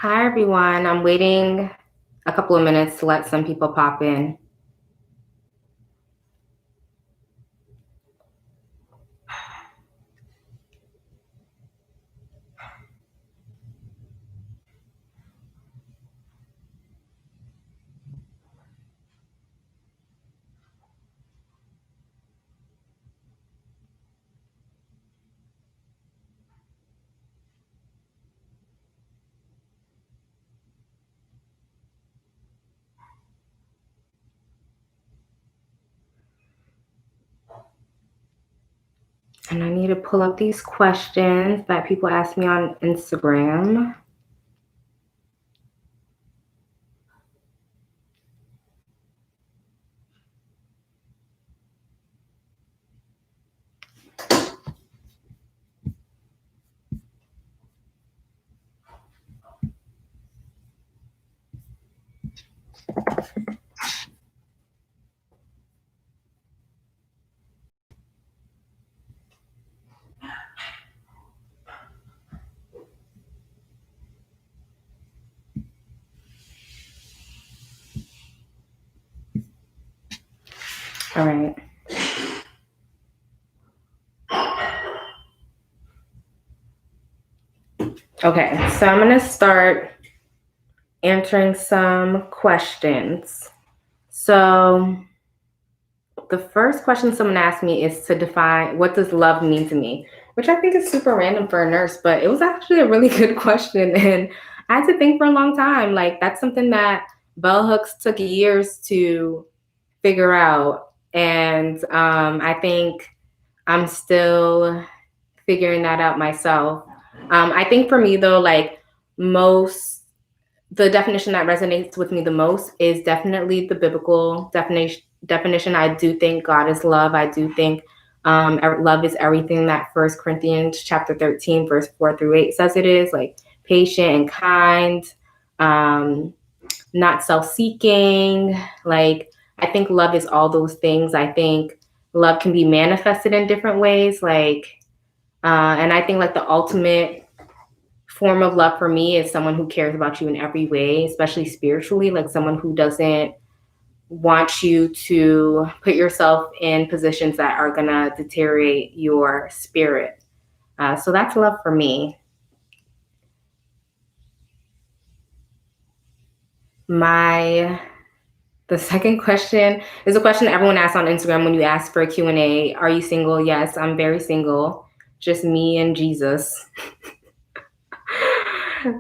Hi, everyone. I'm waiting a couple of minutes to let some people pop in. And I need to pull up these questions that people ask me on Instagram. All right. Okay, so I'm going to start answering some questions. So the first question someone asked me is to define what does love mean to me, which I think is super random for a nurse, but it was actually a really good question. And I had to think for a long time. Like, that's something that bell hooks took years to figure out. And I think I'm still figuring that out myself. I think for me, though, like the definition that resonates with me the most is definitely the biblical definition. I do think God is love. I do think love is everything that First Corinthians chapter 13, verse 4-8 says it is, like patient and kind, not self-seeking. Like, I think love is all those things. I think love can be manifested in different ways. And I think like the ultimate form of love for me is someone who cares about you in every way, especially spiritually, like someone who doesn't want you to put yourself in positions that are going to deteriorate your spirit. So that's love for me. The second question is a question that everyone asks on Instagram when you ask for a Q&A. Are you single? Yes, I'm very single. Just me and Jesus.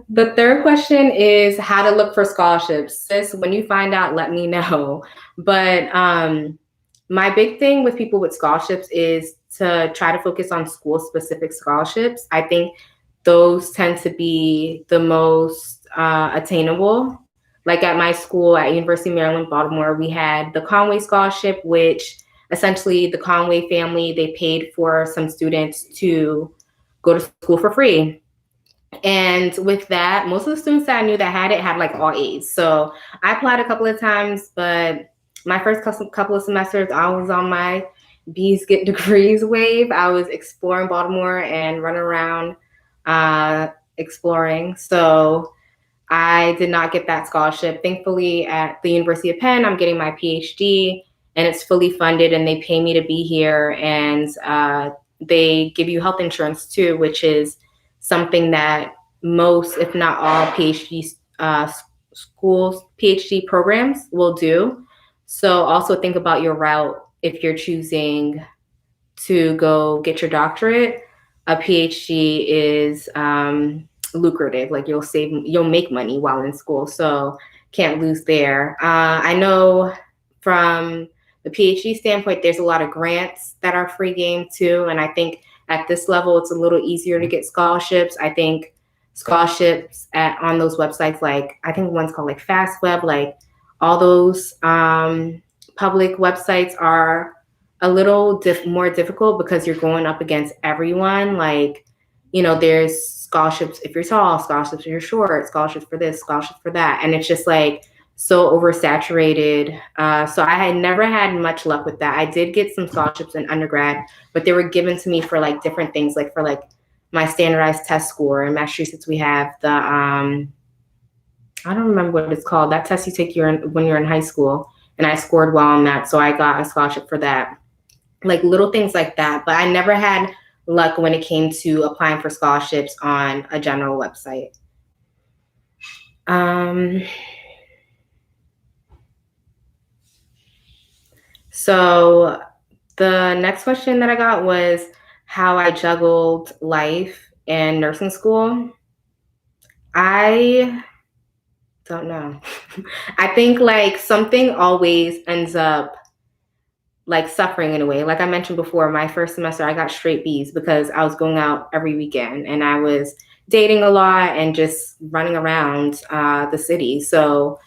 The third question is how to look for scholarships. Sis, when you find out, let me know. But my big thing with people with scholarships is to try to focus on school-specific scholarships. I think those tend to be the most attainable. Like at my school at University of Maryland, Baltimore, we had the Conway Scholarship, which essentially the Conway family, they paid for some students to go to school for free. And with that, most of the students that I knew that had it had like all A's. So I applied a couple of times, but my first couple of semesters, I was on my B's get degrees wave. I was exploring Baltimore and running around exploring. So I did not get that scholarship. Thankfully, at the University of Penn, I'm getting my PhD and it's fully funded and they pay me to be here. And they give you health insurance too, which is something that most, if not all, PhD schools, PhD programs will do. So also think about your route if you're choosing to go get your doctorate. A PhD is lucrative. Like you'll make money while in school. So can't lose there. I know from the PhD standpoint, there's a lot of grants that are free game too. And I think at this level, it's a little easier to get scholarships. I think scholarships on those websites, like I think one's called like FastWeb, like all those public websites are a little more difficult because you're going up against everyone. Like, there's scholarships if you're tall, scholarships if you're short, scholarships for this, scholarships for that. And it's just like so oversaturated. So I had never had much luck with that. I did get some scholarships in undergrad, but they were given to me for like different things, like for like my standardized test score. In Massachusetts, we have the I don't remember what it's called. That test you take when you're in high school, and I scored well on that, so I got a scholarship for that. Like little things like that, but I never had luck when it came to applying for scholarships on a general website. So the next question that I got was how I juggled life and nursing school. I don't know. I think like something always ends up like suffering in a way. Like I mentioned before, my first semester I got straight B's because I was going out every weekend and I was dating a lot and just running around the city. So,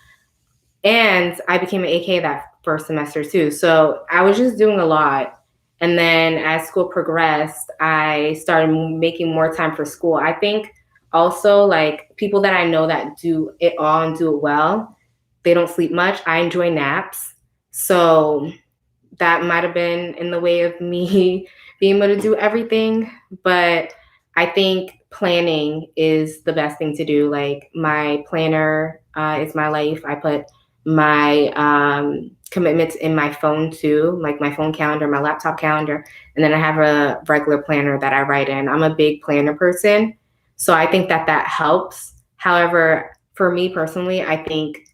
and I became an AK that first semester too. So I was just doing a lot. And then as school progressed, I started making more time for school. I think also like people that I know that do it all and do it well, they don't sleep much. I enjoy naps. So that might have been in the way of me being able to do everything. But I think planning is the best thing to do. Like my planner is my life. I put my commitments in my phone too, like my phone calendar, my laptop calendar. And then I have a regular planner that I write in. I'm a big planner person. So I think that that helps. However, for me personally, I think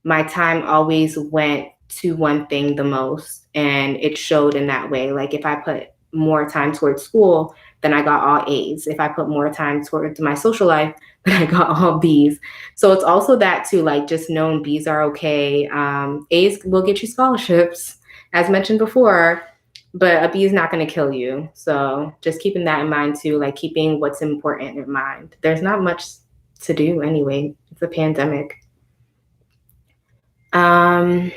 my time always went to one thing the most, and it showed in that way. Like if I put more time towards school, then I got all A's. If I put more time towards my social life, then I got all B's. So it's also that too, like just knowing B's are okay. A's will get you scholarships, as mentioned before, but a B is not going to kill you. So just keeping that in mind too, like keeping what's important in mind. There's not much to do anyway. It's a pandemic. Um,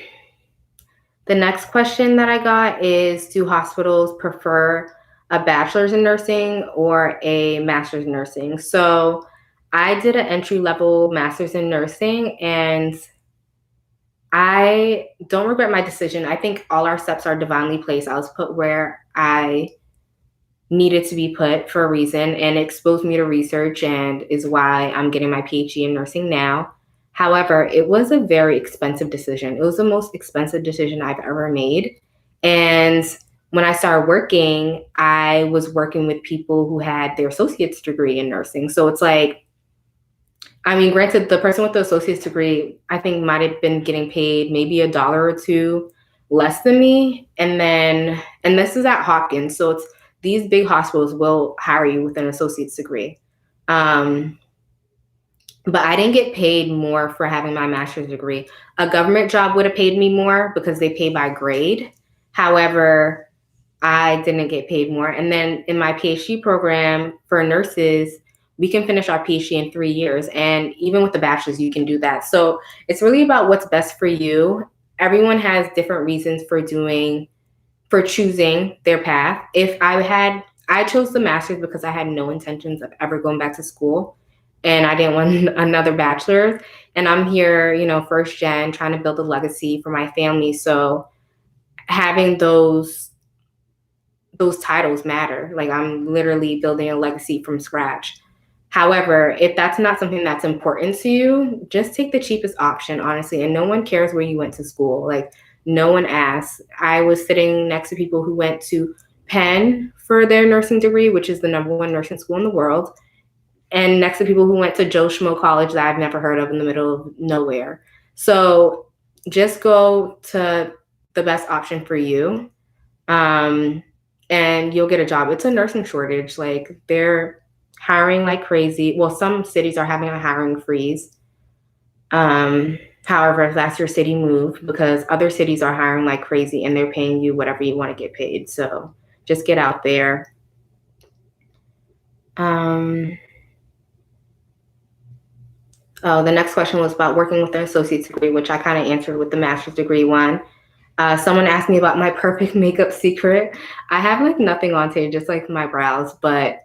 the next question that I got is, do hospitals prefer a bachelor's in nursing or a master's in nursing? So I did an entry level master's in nursing and I don't regret my decision. I think all our steps are divinely placed. I was put where I needed to be put for a reason and exposed me to research and is why I'm getting my PhD in nursing now. However, it was a very expensive decision. It was the most expensive decision I've ever made. And when I started working, I was working with people who had their associate's degree in nursing. So it's like, I mean, granted, the person with the associate's degree, I think might have been getting paid maybe $1 or $2 less than me. And this is at Hopkins. So it's these big hospitals will hire you with an associate's degree. But I didn't get paid more for having my master's degree. A government job would have paid me more because they pay by grade. However, I didn't get paid more. And then in my PhD program for nurses, we can finish our PhD in 3 years. And even with the bachelor's, you can do that. So it's really about what's best for you. Everyone has different reasons for choosing their path. I chose the master's because I had no intentions of ever going back to school. And I didn't want another bachelor's. And I'm here, first gen, trying to build a legacy for my family. So having those titles matter. Like I'm literally building a legacy from scratch. However, if that's not something that's important to you, just take the cheapest option, honestly. And no one cares where you went to school. Like no one asks. I was sitting next to people who went to Penn for their nursing degree, which is the #1 nursing school in the world, and next to people who went to Joe Schmo College that I've never heard of in the middle of nowhere. So just go to the best option for you. And you'll get a job. It's a nursing shortage. Like they're hiring like crazy. Well, some cities are having a hiring freeze. However, if that's your city, move because other cities are hiring like crazy and they're paying you whatever you want to get paid. So just get out there. The next question was about working with an associate's degree, which I kind of answered with the master's degree one. Someone asked me about my perfect makeup secret. I have like nothing on today, just like my brows, but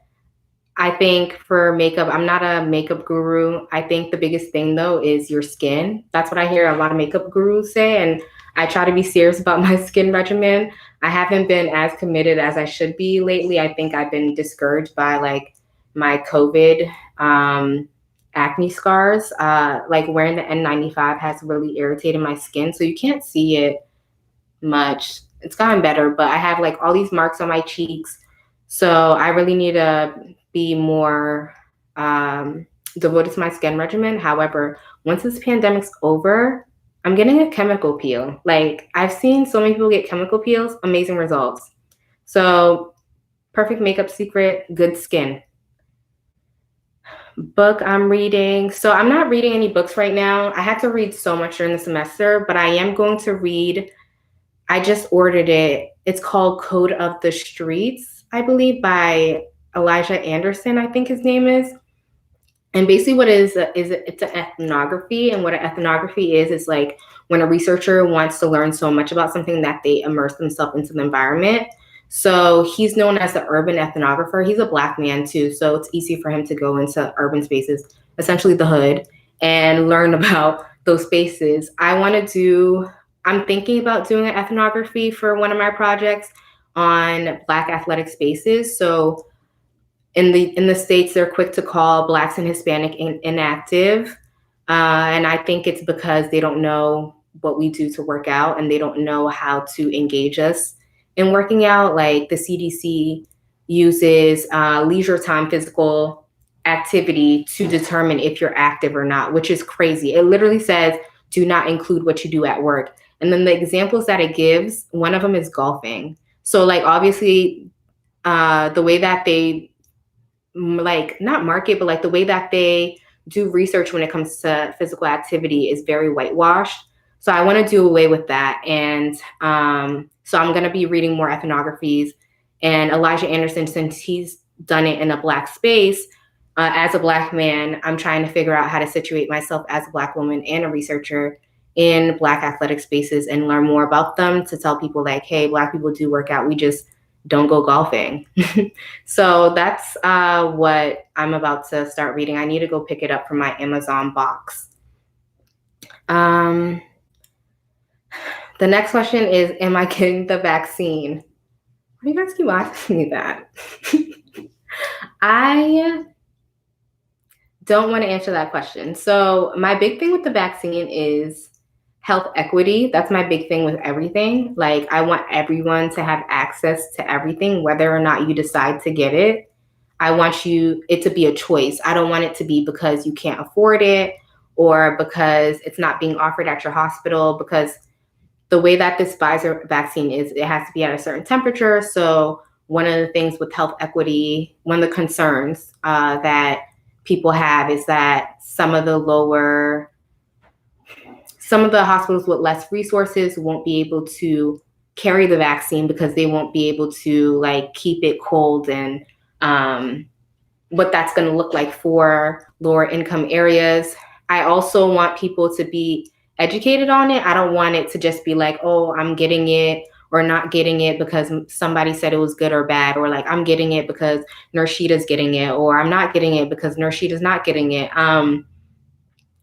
I think for makeup, I'm not a makeup guru. I think the biggest thing though is your skin. That's what I hear a lot of makeup gurus say, and I try to be serious about my skin regimen. I haven't been as committed as I should be lately. I think I've been discouraged by like my COVID acne scars. Like wearing the N95 has really irritated my skin, so you can't see it much. It's gotten better, but I have like all these marks on my cheeks. So I really need to be more devoted to my skin regimen. However, once this pandemic's over, I'm getting a chemical peel. Like I've seen so many people get chemical peels, amazing results. So perfect makeup secret, good skin. Book I'm reading. So I'm not reading any books right now. I had to read so much during the semester, but I am going to read. I just ordered it. It's called Code of the Streets, I believe, by Elijah Anderson, I think his name is. And basically what it is it's an ethnography. And what an ethnography is like when a researcher wants to learn so much about something that they immerse themselves into the environment. So he's known as the urban ethnographer. He's a Black man too, so it's easy for him to go into urban spaces, essentially the hood, and learn about those spaces. I'm thinking about doing an ethnography for one of my projects on Black athletic spaces. So in the states, they're quick to call Blacks and Hispanic inactive, and I think it's because they don't know what we do to work out, and they don't know how to engage us in working out. Like the CDC uses leisure time physical activity to determine if you're active or not, which is crazy. It literally says do not include what you do at work, and then the examples that it gives, one of them is golfing. So like obviously the way that they like not market, but like the way that they do research when it comes to physical activity is very whitewashed. So I want to do away with that. And so I'm going to be reading more ethnographies. And Elijah Anderson, since he's done it in a Black space, as a Black man, I'm trying to figure out how to situate myself as a Black woman and a researcher in Black athletic spaces and learn more about them to tell people like, hey, Black people do work out. We just don't go golfing. So that's what I'm about to start reading. I need to go pick it up from my Amazon box. The next question is, am I getting the vaccine? Why do you guys keep asking me that? I don't want to answer that question. So my big thing with the vaccine is health equity. That's my big thing with everything. Like I want everyone to have access to everything, whether or not you decide to get it. I want it to be a choice. I don't want it to be because you can't afford it or because it's not being offered at your hospital, because the way that this Pfizer vaccine is, it has to be at a certain temperature. So one of the things with health equity, one of the concerns that people have is that some of the hospitals with less resources won't be able to carry the vaccine because they won't be able to like keep it cold, and what that's going to look like for lower income areas. I also want people to be educated on it. I don't want it to just be like, oh, I'm getting it or not getting it because somebody said it was good or bad, or like I'm getting it because Nurse Sheeta's getting it, or I'm not getting it because Nurse Sheeta's not getting it. I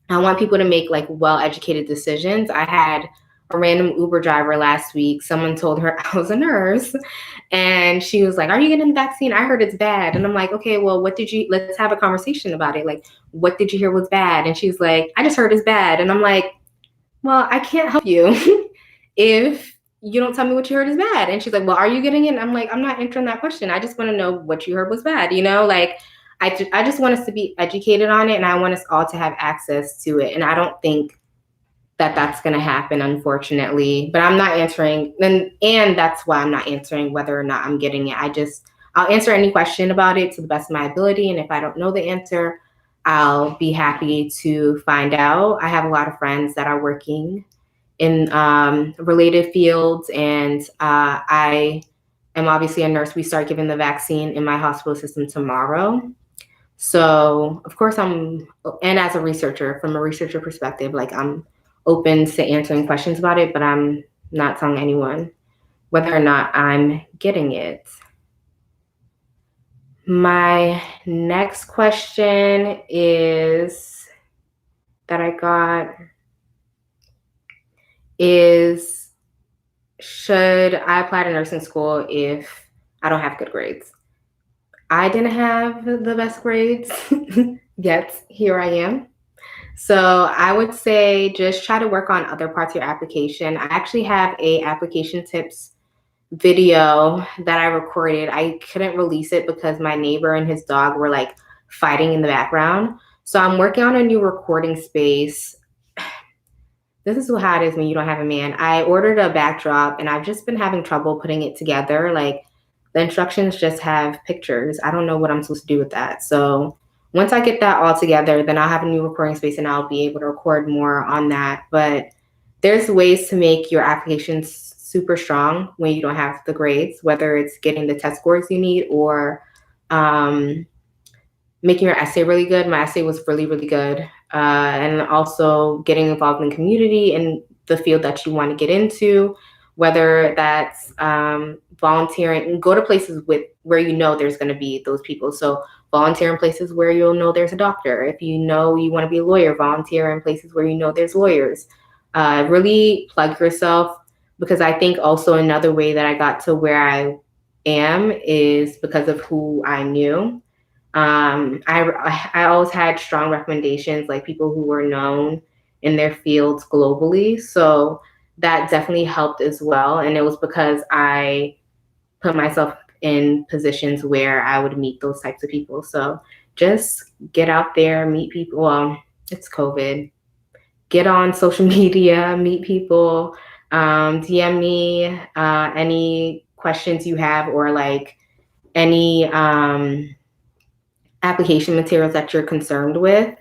want people to make like well-educated decisions. I had a random Uber driver last week. Someone told her I was a nurse, and she was like, "Are you getting the vaccine? I heard it's bad." And I'm like, "Okay, well, let's have a conversation about it. Like, what did you hear was bad?" And she's like, "I just heard it's bad." And I'm like, "Well, I can't help you if you don't tell me what you heard is bad." And she's like, "Well, are you getting it?" And I'm like, "I'm not answering that question. I just want to know what you heard was bad." Like, I just want us to be educated on it, and I want us all to have access to it. And I don't think that that's going to happen, unfortunately. But I'm not answering, and that's why I'm not answering whether or not I'm getting it. I'll answer any question about it to the best of my ability. And if I don't know the answer, I'll be happy to find out. I have a lot of friends that are working in related fields, and I am obviously a nurse. We start giving the vaccine in my hospital system tomorrow. So of course and as a researcher, from a researcher perspective, like I'm open to answering questions about it, but I'm not telling anyone whether or not I'm getting it. My next question that I got is, should I apply to nursing school if I don't have good grades? I didn't have the best grades, yet here I am. So I would say just try to work on other parts of your application. I actually have a application tips video that I recorded. I couldn't release it because my neighbor and his dog were like fighting in the background. So I'm working on a new recording space. This is how it is when you don't have a man. I ordered a backdrop and I've just been having trouble putting it together. Like the instructions just have pictures. I don't know what I'm supposed to do with that. So once I get that all together, then I'll have a new recording space and I'll be able to record more on that. But there's ways to make your applications super strong when you don't have the grades, whether it's getting the test scores you need or um, making your essay really good. My essay was really, really good. And also getting involved in community and the field that you want to get into, whether that's volunteering, go to places where you know there's going to be those people. So volunteer in places where you'll know there's a doctor. If you know you want to be a lawyer, volunteer in places where you know there's lawyers. Really plug yourself, because I think also another way that I got to where I am is because of who I knew. I always had strong recommendations, like people who were known in their fields globally. So that definitely helped as well. And it was because I put myself in positions where I would meet those types of people. So just get out there, meet people. Well, it's COVID. Get on social media, meet people, DM me any questions you have, or like any application materials that you're concerned with,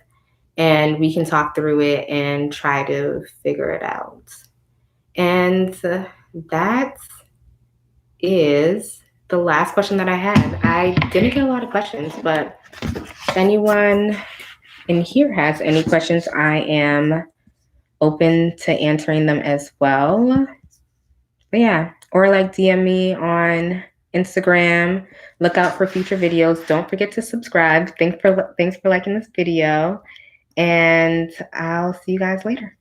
and we can talk through it and try to figure it out. And that is the last question that I had. I didn't get a lot of questions, but if anyone in here has any questions, I am open to answering them as well. But yeah, or like DM me on Instagram. Look out for future videos. Don't forget to subscribe. Thanks for liking this video, and I'll see you guys later.